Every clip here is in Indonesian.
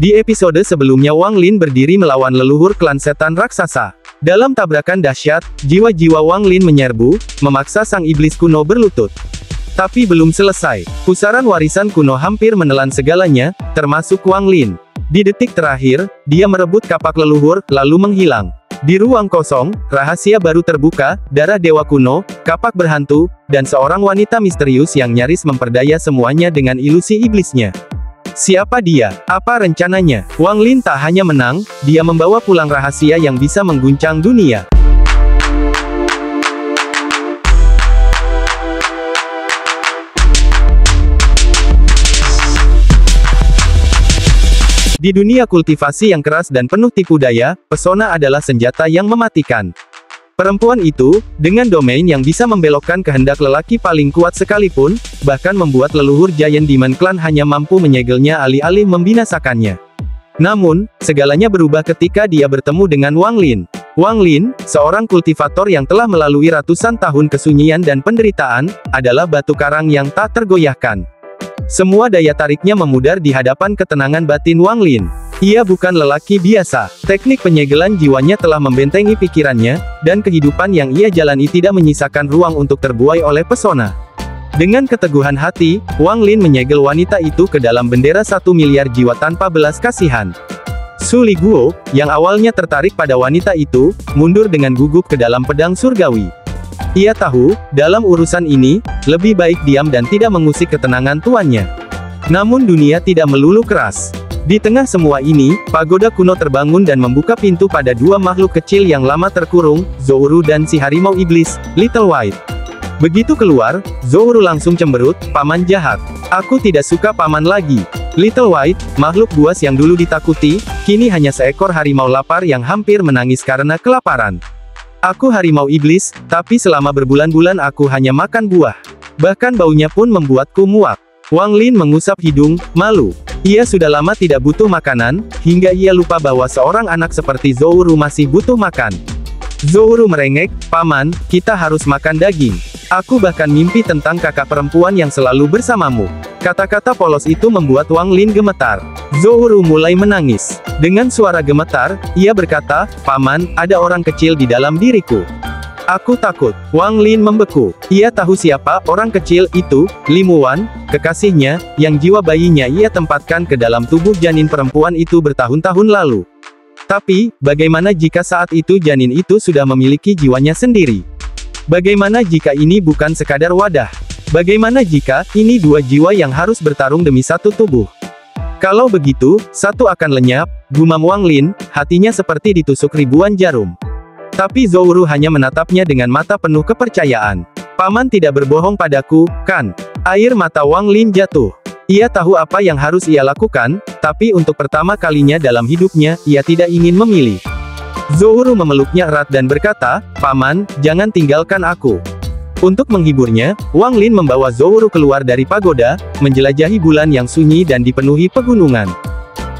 Di episode sebelumnya Wang Lin berdiri melawan leluhur klan setan raksasa. Dalam tabrakan dahsyat, jiwa-jiwa Wang Lin menyerbu, memaksa sang iblis kuno berlutut. Tapi belum selesai, pusaran warisan kuno hampir menelan segalanya, termasuk Wang Lin. Di detik terakhir, dia merebut kapak leluhur, lalu menghilang. Di ruang kosong, rahasia baru terbuka, darah dewa kuno, kapak berhantu, dan seorang wanita misterius yang nyaris memperdaya semuanya dengan ilusi iblisnya. Siapa dia? Apa rencananya? Wang Lin tak hanya menang, dia membawa pulang rahasia yang bisa mengguncang dunia. Di dunia kultivasi yang keras dan penuh tipu daya, pesona adalah senjata yang mematikan. Perempuan itu, dengan domain yang bisa membelokkan kehendak lelaki paling kuat sekalipun, bahkan membuat leluhur Giant Demon Clan hanya mampu menyegelnya alih-alih membinasakannya. Namun, segalanya berubah ketika dia bertemu dengan Wang Lin. Wang Lin, seorang kultivator yang telah melalui ratusan tahun kesunyian dan penderitaan, adalah batu karang yang tak tergoyahkan. Semua daya tariknya memudar di hadapan ketenangan batin Wang Lin. Ia bukan lelaki biasa. Teknik penyegelan jiwanya telah membentengi pikirannya, dan kehidupan yang ia jalani tidak menyisakan ruang untuk terbuai oleh pesona. Dengan keteguhan hati, Wang Lin menyegel wanita itu ke dalam bendera 1 miliar jiwa tanpa belas kasihan. Su Liguo, yang awalnya tertarik pada wanita itu, mundur dengan gugup ke dalam pedang surgawi. Ia tahu, dalam urusan ini, lebih baik diam dan tidak mengusik ketenangan tuannya. Namun dunia tidak melulu keras. Di tengah semua ini, pagoda kuno terbangun dan membuka pintu pada dua makhluk kecil yang lama terkurung, Zouru dan si harimau iblis, Little White. Begitu keluar, Zouru langsung cemberut, "Paman jahat. Aku tidak suka paman lagi." Little White, makhluk buas yang dulu ditakuti, kini hanya seekor harimau lapar yang hampir menangis karena kelaparan. "Aku harimau iblis, tapi selama berbulan-bulan aku hanya makan buah. Bahkan baunya pun membuatku muak." Wang Lin mengusap hidung, malu. Ia sudah lama tidak butuh makanan, hingga ia lupa bahwa seorang anak seperti Zouru masih butuh makan. Zouru merengek, "Paman, kita harus makan daging. Aku bahkan mimpi tentang kakak perempuan yang selalu bersamamu." Kata-kata polos itu membuat Wang Lin gemetar. Zouru mulai menangis. Dengan suara gemetar, ia berkata, "Paman, ada orang kecil di dalam diriku. Aku takut." Wang Lin membeku. Ia tahu siapa orang kecil itu, Limuan, kekasihnya, yang jiwa bayinya ia tempatkan ke dalam tubuh janin perempuan itu bertahun-tahun lalu. Tapi, bagaimana jika saat itu janin itu sudah memiliki jiwanya sendiri? Bagaimana jika ini bukan sekadar wadah? Bagaimana jika ini dua jiwa yang harus bertarung demi satu tubuh? Kalau begitu, satu akan lenyap, gumam Wang Lin, hatinya seperti ditusuk ribuan jarum. Tapi Zouru hanya menatapnya dengan mata penuh kepercayaan. "Paman tidak berbohong padaku, kan?" Air mata Wang Lin jatuh. Ia tahu apa yang harus ia lakukan, tapi untuk pertama kalinya dalam hidupnya, ia tidak ingin memilih. Zouru memeluknya erat dan berkata, "Paman, jangan tinggalkan aku." Untuk menghiburnya, Wang Lin membawa Zouru keluar dari pagoda, menjelajahi bulan yang sunyi dan dipenuhi pegunungan.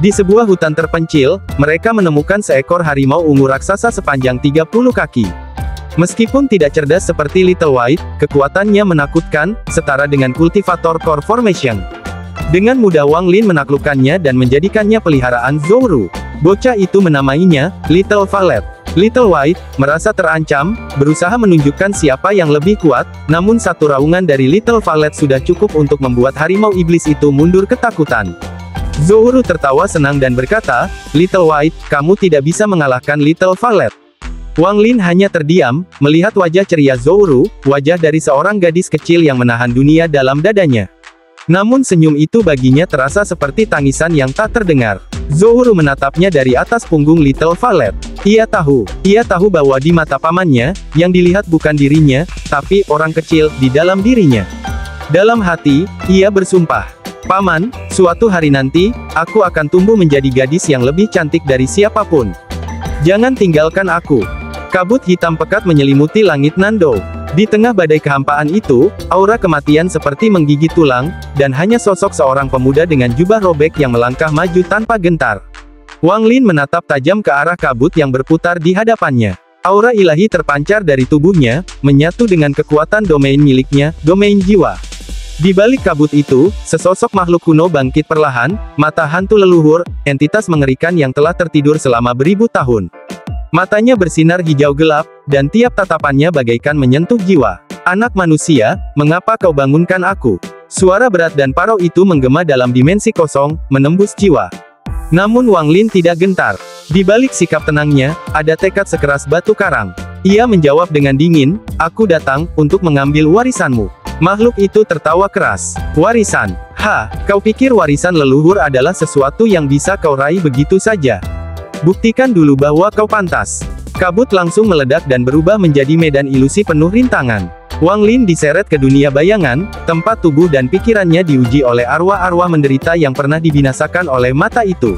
Di sebuah hutan terpencil, mereka menemukan seekor harimau ungu raksasa sepanjang 30 kaki. Meskipun tidak cerdas seperti Little White, kekuatannya menakutkan, setara dengan kultivator core formation. Dengan mudah Wang Lin menaklukkannya dan menjadikannya peliharaan Zouru. Bocah itu menamainya, Little Valet. Little White, merasa terancam, berusaha menunjukkan siapa yang lebih kuat, namun satu raungan dari Little Valet sudah cukup untuk membuat harimau iblis itu mundur ketakutan. Zouru tertawa senang dan berkata, "Little White, kamu tidak bisa mengalahkan Little Valet." Wang Lin hanya terdiam, melihat wajah ceria Zouru, wajah dari seorang gadis kecil yang menahan dunia dalam dadanya. Namun senyum itu baginya terasa seperti tangisan yang tak terdengar. Zouru menatapnya dari atas punggung Little Valet. Ia tahu bahwa di mata pamannya, yang dilihat bukan dirinya, tapi orang kecil di dalam dirinya. Dalam hati, ia bersumpah, "Paman, suatu hari nanti, aku akan tumbuh menjadi gadis yang lebih cantik dari siapapun. Jangan tinggalkan aku." Kabut hitam pekat menyelimuti langit Nando. Di tengah badai kehampaan itu, aura kematian seperti menggigit tulang, dan hanya sosok seorang pemuda dengan jubah robek yang melangkah maju tanpa gentar. Wang Lin menatap tajam ke arah kabut yang berputar di hadapannya. Aura ilahi terpancar dari tubuhnya, menyatu dengan kekuatan domain miliknya, domain jiwa. Di balik kabut itu, sesosok makhluk kuno bangkit perlahan, mata hantu leluhur, entitas mengerikan yang telah tertidur selama beribu tahun. Matanya bersinar hijau gelap, dan tiap tatapannya bagaikan menyentuh jiwa. Anak manusia, mengapa kau bangunkan aku? Suara berat dan parau itu menggema dalam dimensi kosong, menembus jiwa. Namun Wang Lin tidak gentar. Di balik sikap tenangnya, ada tekad sekeras batu karang. Ia menjawab dengan dingin, aku datang, untuk mengambil warisanmu. Makhluk itu tertawa keras. Warisan? Kau pikir warisan leluhur adalah sesuatu yang bisa kau raih begitu saja? Buktikan dulu bahwa kau pantas. Kabut langsung meledak dan berubah menjadi medan ilusi penuh rintangan. Wang Lin diseret ke dunia bayangan, tempat tubuh dan pikirannya diuji oleh arwah-arwah menderita yang pernah dibinasakan oleh mata itu.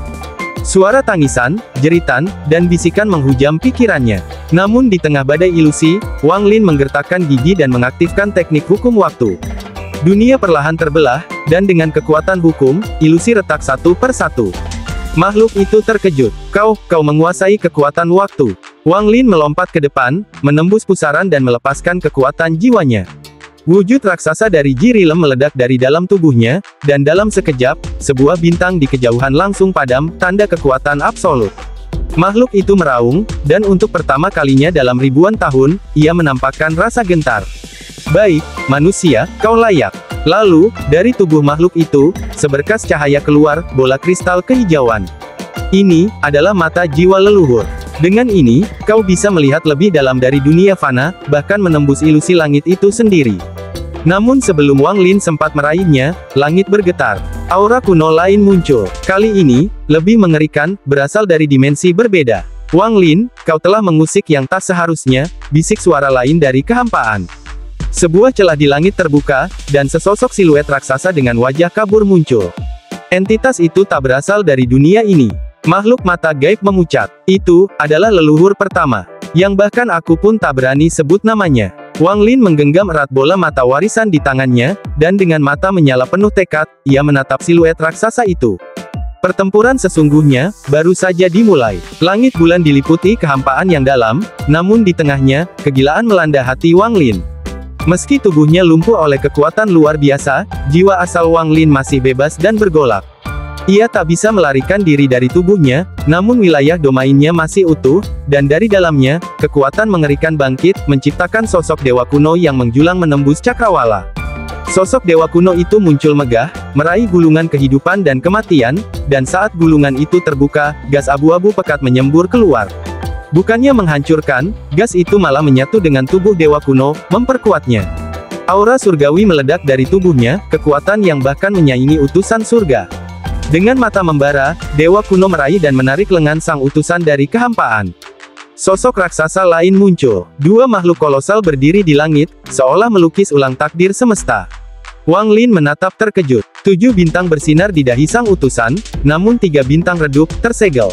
Suara tangisan, jeritan, dan bisikan menghujam pikirannya. Namun di tengah badai ilusi, Wang Lin menggertakkan gigi dan mengaktifkan teknik hukum waktu. Dunia perlahan terbelah, dan dengan kekuatan hukum, ilusi retak satu per satu. Makhluk itu terkejut. Kau menguasai kekuatan waktu. Wang Lin melompat ke depan, menembus pusaran dan melepaskan kekuatan jiwanya. Wujud raksasa dari Ji Rilem meledak dari dalam tubuhnya, dan dalam sekejap, sebuah bintang di kejauhan langsung padam, tanda kekuatan absolut. Makhluk itu meraung, dan untuk pertama kalinya dalam ribuan tahun, ia menampakkan rasa gentar. Baik, manusia, kau layak. Lalu, dari tubuh makhluk itu, seberkas cahaya keluar, bola kristal kehijauan. Ini adalah mata jiwa leluhur. Dengan ini, kau bisa melihat lebih dalam dari dunia fana, bahkan menembus ilusi langit itu sendiri. Namun sebelum Wang Lin sempat meraihnya, langit bergetar. Aura kuno lain muncul. Kali ini, lebih mengerikan, berasal dari dimensi berbeda. Wang Lin, kau telah mengusik yang tak seharusnya, bisik suara lain dari kehampaan. Sebuah celah di langit terbuka, dan sesosok siluet raksasa dengan wajah kabur muncul. Entitas itu tak berasal dari dunia ini. Makhluk mata gaib memucat. Itu adalah leluhur pertama, yang bahkan aku pun tak berani sebut namanya. Wang Lin menggenggam erat bola mata warisan di tangannya, dan dengan mata menyala penuh tekad, ia menatap siluet raksasa itu. Pertempuran sesungguhnya baru saja dimulai. Langit bulan diliputi kehampaan yang dalam, namun di tengahnya, kegilaan melanda hati Wang Lin. Meski tubuhnya lumpuh oleh kekuatan luar biasa, jiwa asal Wang Lin masih bebas dan bergolak. Ia tak bisa melarikan diri dari tubuhnya, namun wilayah domainnya masih utuh, dan dari dalamnya, kekuatan mengerikan bangkit, menciptakan sosok dewa kuno yang menjulang menembus cakrawala. Sosok dewa kuno itu muncul megah, meraih gulungan kehidupan dan kematian, dan saat gulungan itu terbuka, gas abu-abu pekat menyembur keluar. Bukannya menghancurkan, gas itu malah menyatu dengan tubuh dewa kuno, memperkuatnya. Aura surgawi meledak dari tubuhnya, kekuatan yang bahkan menyaingi utusan surga. Dengan mata membara, dewa kuno meraih dan menarik lengan sang utusan dari kehampaan. Sosok raksasa lain muncul. Dua makhluk kolosal berdiri di langit, seolah melukis ulang takdir semesta. Wang Lin menatap terkejut. 7 bintang bersinar di dahi sang utusan, namun 3 bintang redup, tersegel.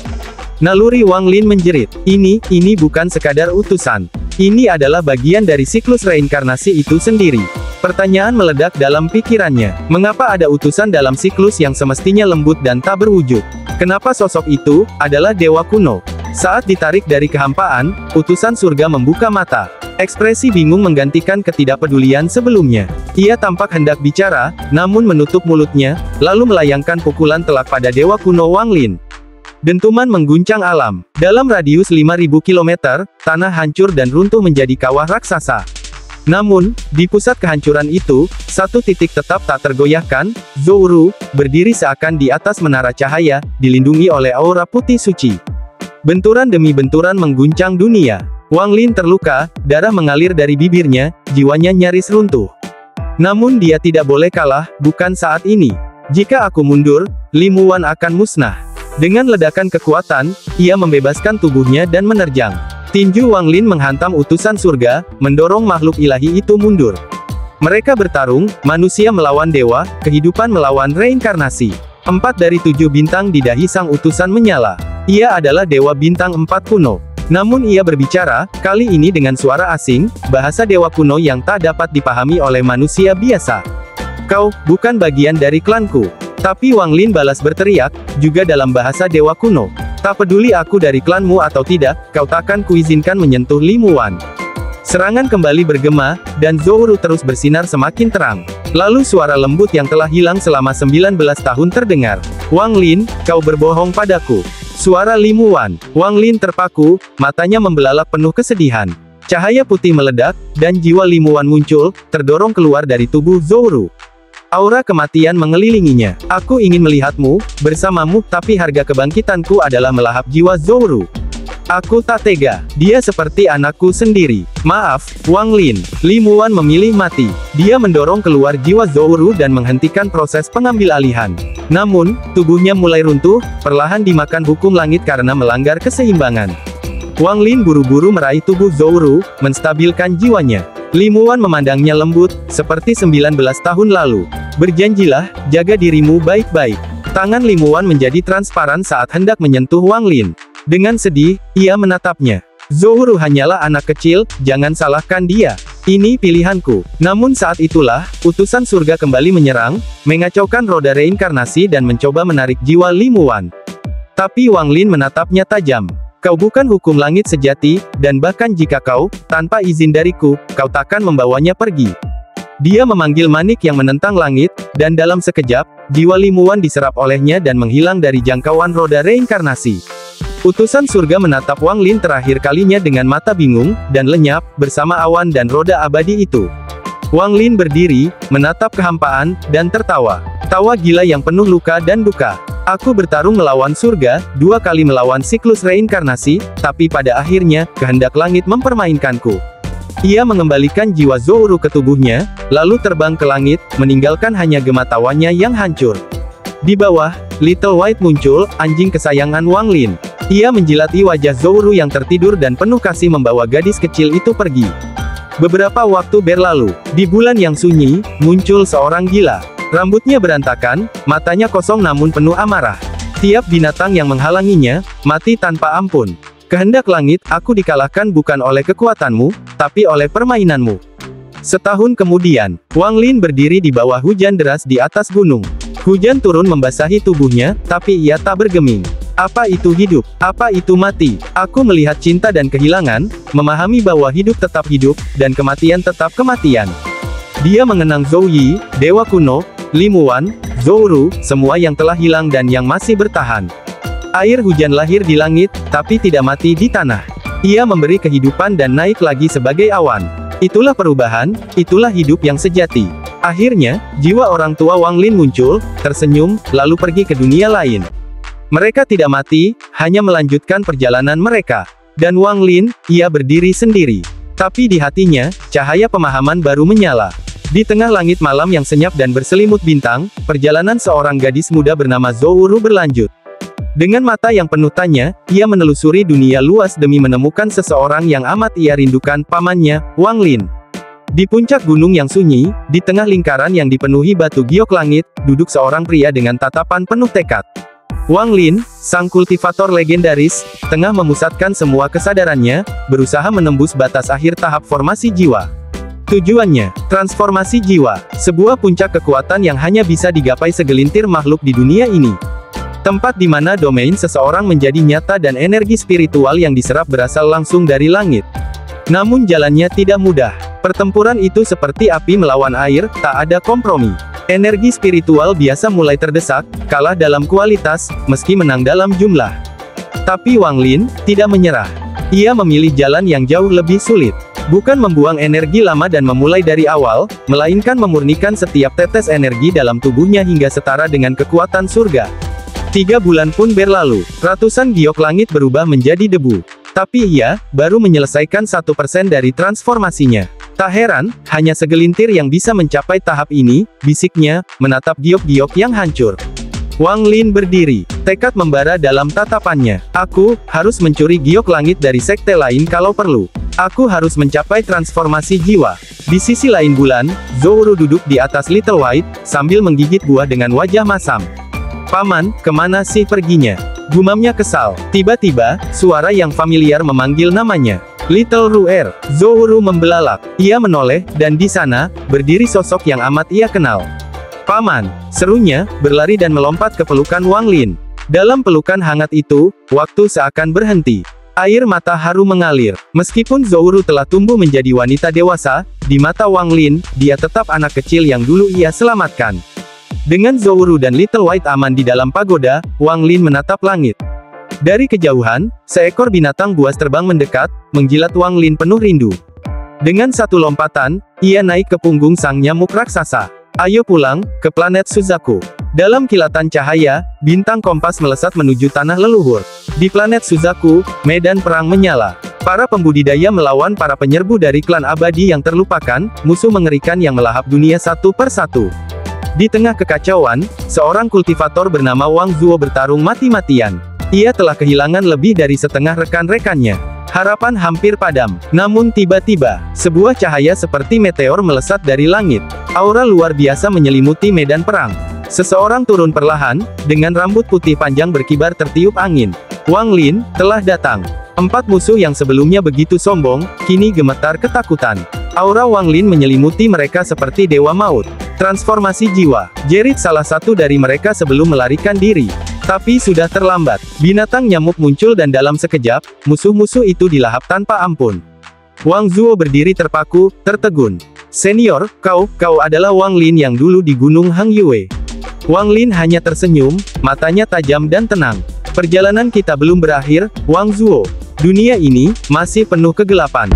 Naluri Wang Lin menjerit. Ini bukan sekadar utusan. Ini adalah bagian dari siklus reinkarnasi itu sendiri. Pertanyaan meledak dalam pikirannya. Mengapa ada utusan dalam siklus yang semestinya lembut dan tak berwujud? Kenapa sosok itu adalah dewa kuno? Saat ditarik dari kehampaan, utusan surga membuka mata. Ekspresi bingung menggantikan ketidakpedulian sebelumnya. Ia tampak hendak bicara, namun menutup mulutnya, lalu melayangkan pukulan telak pada dewa kuno Wang Lin. Dentuman mengguncang alam. Dalam radius 5.000 km, tanah hancur dan runtuh menjadi kawah raksasa. Namun, di pusat kehancuran itu, satu titik tetap tak tergoyahkan, Zouru, berdiri seakan di atas menara cahaya, dilindungi oleh aura putih suci. Benturan demi benturan mengguncang dunia. Wang Lin terluka, darah mengalir dari bibirnya, jiwanya nyaris runtuh. Namun dia tidak boleh kalah, bukan saat ini. Jika aku mundur, Limuwan akan musnah. Dengan ledakan kekuatan, ia membebaskan tubuhnya dan menerjang. Tinju Wang Lin menghantam utusan surga, mendorong makhluk ilahi itu mundur. Mereka bertarung, manusia melawan dewa, kehidupan melawan reinkarnasi. 4 dari 7 bintang di dahi sang utusan menyala. Ia adalah dewa bintang 4 kuno. Namun ia berbicara, kali ini dengan suara asing, bahasa dewa kuno yang tak dapat dipahami oleh manusia biasa. Kau, bukan bagian dari klanku. Tapi Wang Lin balas berteriak, juga dalam bahasa dewa kuno. Tak peduli aku dari klanmu atau tidak, kau takkan kuizinkan menyentuh Limuwan. Serangan kembali bergema, dan Zouru terus bersinar semakin terang. Lalu suara lembut yang telah hilang selama 19 tahun terdengar. Wang Lin, kau berbohong padaku. Suara Limu Wan. Wang Lin terpaku, matanya membelalak penuh kesedihan. Cahaya putih meledak, dan jiwa Limu Wan muncul, terdorong keluar dari tubuh Zouru. Aura kematian mengelilinginya. Aku ingin melihatmu, bersamamu, tapi harga kebangkitanku adalah melahap jiwa Zouru. Aku tak tega. Dia seperti anakku sendiri. Maaf, Wang Lin. Limu Wan memilih mati. Dia mendorong keluar jiwa Zouru dan menghentikan proses pengambil alihan. Namun, tubuhnya mulai runtuh, perlahan dimakan hukum langit karena melanggar keseimbangan. Wang Lin buru-buru meraih tubuh Zouru, menstabilkan jiwanya. Limu Wan memandangnya lembut, seperti 19 tahun lalu. Berjanjilah, jaga dirimu baik-baik. Tangan Limu Wan menjadi transparan saat hendak menyentuh Wang Lin. Dengan sedih, ia menatapnya. Zouru hanyalah anak kecil, jangan salahkan dia. Ini pilihanku. Namun saat itulah, utusan surga kembali menyerang, mengacaukan roda reinkarnasi dan mencoba menarik jiwa Limu Wan. Tapi Wang Lin menatapnya tajam. Kau bukan hukum langit sejati, dan bahkan jika kau, tanpa izin dariku, kau takkan membawanya pergi. Dia memanggil manik yang menentang langit, dan dalam sekejap, jiwa Limu Wan diserap olehnya dan menghilang dari jangkauan roda reinkarnasi. Utusan surga menatap Wang Lin terakhir kalinya dengan mata bingung, dan lenyap, bersama awan dan roda abadi itu. Wang Lin berdiri, menatap kehampaan, dan tertawa. Tawa gila yang penuh luka dan duka. Aku bertarung melawan surga, 2 kali melawan siklus reinkarnasi, tapi pada akhirnya, kehendak langit mempermainkanku. Ia mengembalikan jiwa Zouru ke tubuhnya, lalu terbang ke langit, meninggalkan hanya gema tawanya yang hancur. Di bawah, Little White muncul, anjing kesayangan Wang Lin. Ia menjilati wajah Zouru yang tertidur dan penuh kasih membawa gadis kecil itu pergi. Beberapa waktu berlalu, di bulan yang sunyi, muncul seorang gila. Rambutnya berantakan, matanya kosong namun penuh amarah. Tiap binatang yang menghalanginya, mati tanpa ampun. Kehendak langit, aku dikalahkan bukan oleh kekuatanmu, tapi oleh permainanmu. Setahun kemudian, Wang Lin berdiri di bawah hujan deras di atas gunung. Hujan turun membasahi tubuhnya, tapi ia tak bergeming. Apa itu hidup? Apa itu mati? Aku melihat cinta dan kehilangan, memahami bahwa hidup tetap hidup, dan kematian tetap kematian. Dia mengenang Zhou Yi, Dewa Kuno, Limu Wan, Zouru, semua yang telah hilang dan yang masih bertahan. Air hujan lahir di langit, tapi tidak mati di tanah. Ia memberi kehidupan dan naik lagi sebagai awan. Itulah perubahan, itulah hidup yang sejati. Akhirnya, jiwa orang tua Wang Lin muncul, tersenyum, lalu pergi ke dunia lain. Mereka tidak mati, hanya melanjutkan perjalanan mereka. Dan Wang Lin, ia berdiri sendiri. Tapi di hatinya, cahaya pemahaman baru menyala. Di tengah langit malam yang senyap dan berselimut bintang, perjalanan seorang gadis muda bernama Zouru berlanjut. Dengan mata yang penuh tanya, ia menelusuri dunia luas demi menemukan seseorang yang amat ia rindukan, pamannya, Wang Lin. Di puncak gunung yang sunyi, di tengah lingkaran yang dipenuhi batu giok langit, duduk seorang pria dengan tatapan penuh tekad. Wang Lin, sang kultivator legendaris, tengah memusatkan semua kesadarannya, berusaha menembus batas akhir tahap formasi jiwa. Tujuannya, transformasi jiwa, sebuah puncak kekuatan yang hanya bisa digapai segelintir makhluk di dunia ini. Tempat di mana domain seseorang menjadi nyata dan energi spiritual yang diserap berasal langsung dari langit. Namun jalannya tidak mudah. Pertempuran itu seperti api melawan air, tak ada kompromi. Energi spiritual biasa mulai terdesak, kalah dalam kualitas, meski menang dalam jumlah. Tapi Wang Lin, tidak menyerah. Ia memilih jalan yang jauh lebih sulit. Bukan membuang energi lama dan memulai dari awal, melainkan memurnikan setiap tetes energi dalam tubuhnya hingga setara dengan kekuatan surga. 3 bulan pun berlalu, ratusan giok langit berubah menjadi debu. Tapi ia, baru menyelesaikan 1% dari transformasinya. Tak heran, hanya segelintir yang bisa mencapai tahap ini, bisiknya, menatap giok-giok yang hancur. Wang Lin berdiri, tekad membara dalam tatapannya. Aku, harus mencuri giok langit dari sekte lain kalau perlu. Aku harus mencapai transformasi jiwa. Di sisi lain bulan, Zouru duduk di atas Little White, sambil menggigit buah dengan wajah masam. Paman, kemana sih perginya? Gumamnya kesal. Tiba-tiba, suara yang familiar memanggil namanya. Little Ruer. Zouru membelalak. Ia menoleh, dan di sana, berdiri sosok yang amat ia kenal. Paman, serunya, berlari dan melompat ke pelukan Wang Lin. Dalam pelukan hangat itu, waktu seakan berhenti. Air mata haru mengalir. Meskipun Zouru telah tumbuh menjadi wanita dewasa, di mata Wang Lin, dia tetap anak kecil yang dulu ia selamatkan. Dengan Zouru dan Little White aman di dalam pagoda, Wang Lin menatap langit. Dari kejauhan, seekor binatang buas terbang mendekat, menjilat Wang Lin penuh rindu. Dengan satu lompatan, ia naik ke punggung sang nyamuk raksasa. Ayo pulang, ke planet Suzaku. Dalam kilatan cahaya, bintang kompas melesat menuju tanah leluhur. Di planet Suzaku, medan perang menyala. Para pembudidaya melawan para penyerbu dari klan abadi yang terlupakan, musuh mengerikan yang melahap dunia satu persatu. Di tengah kekacauan, seorang kultivator bernama Wang Zuo bertarung mati-matian. Ia telah kehilangan lebih dari setengah rekan-rekannya. Harapan hampir padam. Namun tiba-tiba, sebuah cahaya seperti meteor melesat dari langit. Aura luar biasa menyelimuti medan perang. Seseorang turun perlahan, dengan rambut putih panjang berkibar tertiup angin. Wang Lin telah datang. 4 musuh yang sebelumnya begitu sombong, kini gemetar ketakutan. Aura Wang Lin menyelimuti mereka seperti dewa maut. Transformasi jiwa. Jerit salah satu dari mereka sebelum melarikan diri. Tapi sudah terlambat. Binatang nyamuk muncul dan dalam sekejap, musuh-musuh itu dilahap tanpa ampun. Wang Zuo berdiri terpaku, tertegun. Senior, kau adalah Wang Lin yang dulu di Gunung Hang Yue. Wang Lin hanya tersenyum, matanya tajam dan tenang. Perjalanan kita belum berakhir, Wang Zuo. Dunia ini masih penuh kegelapan.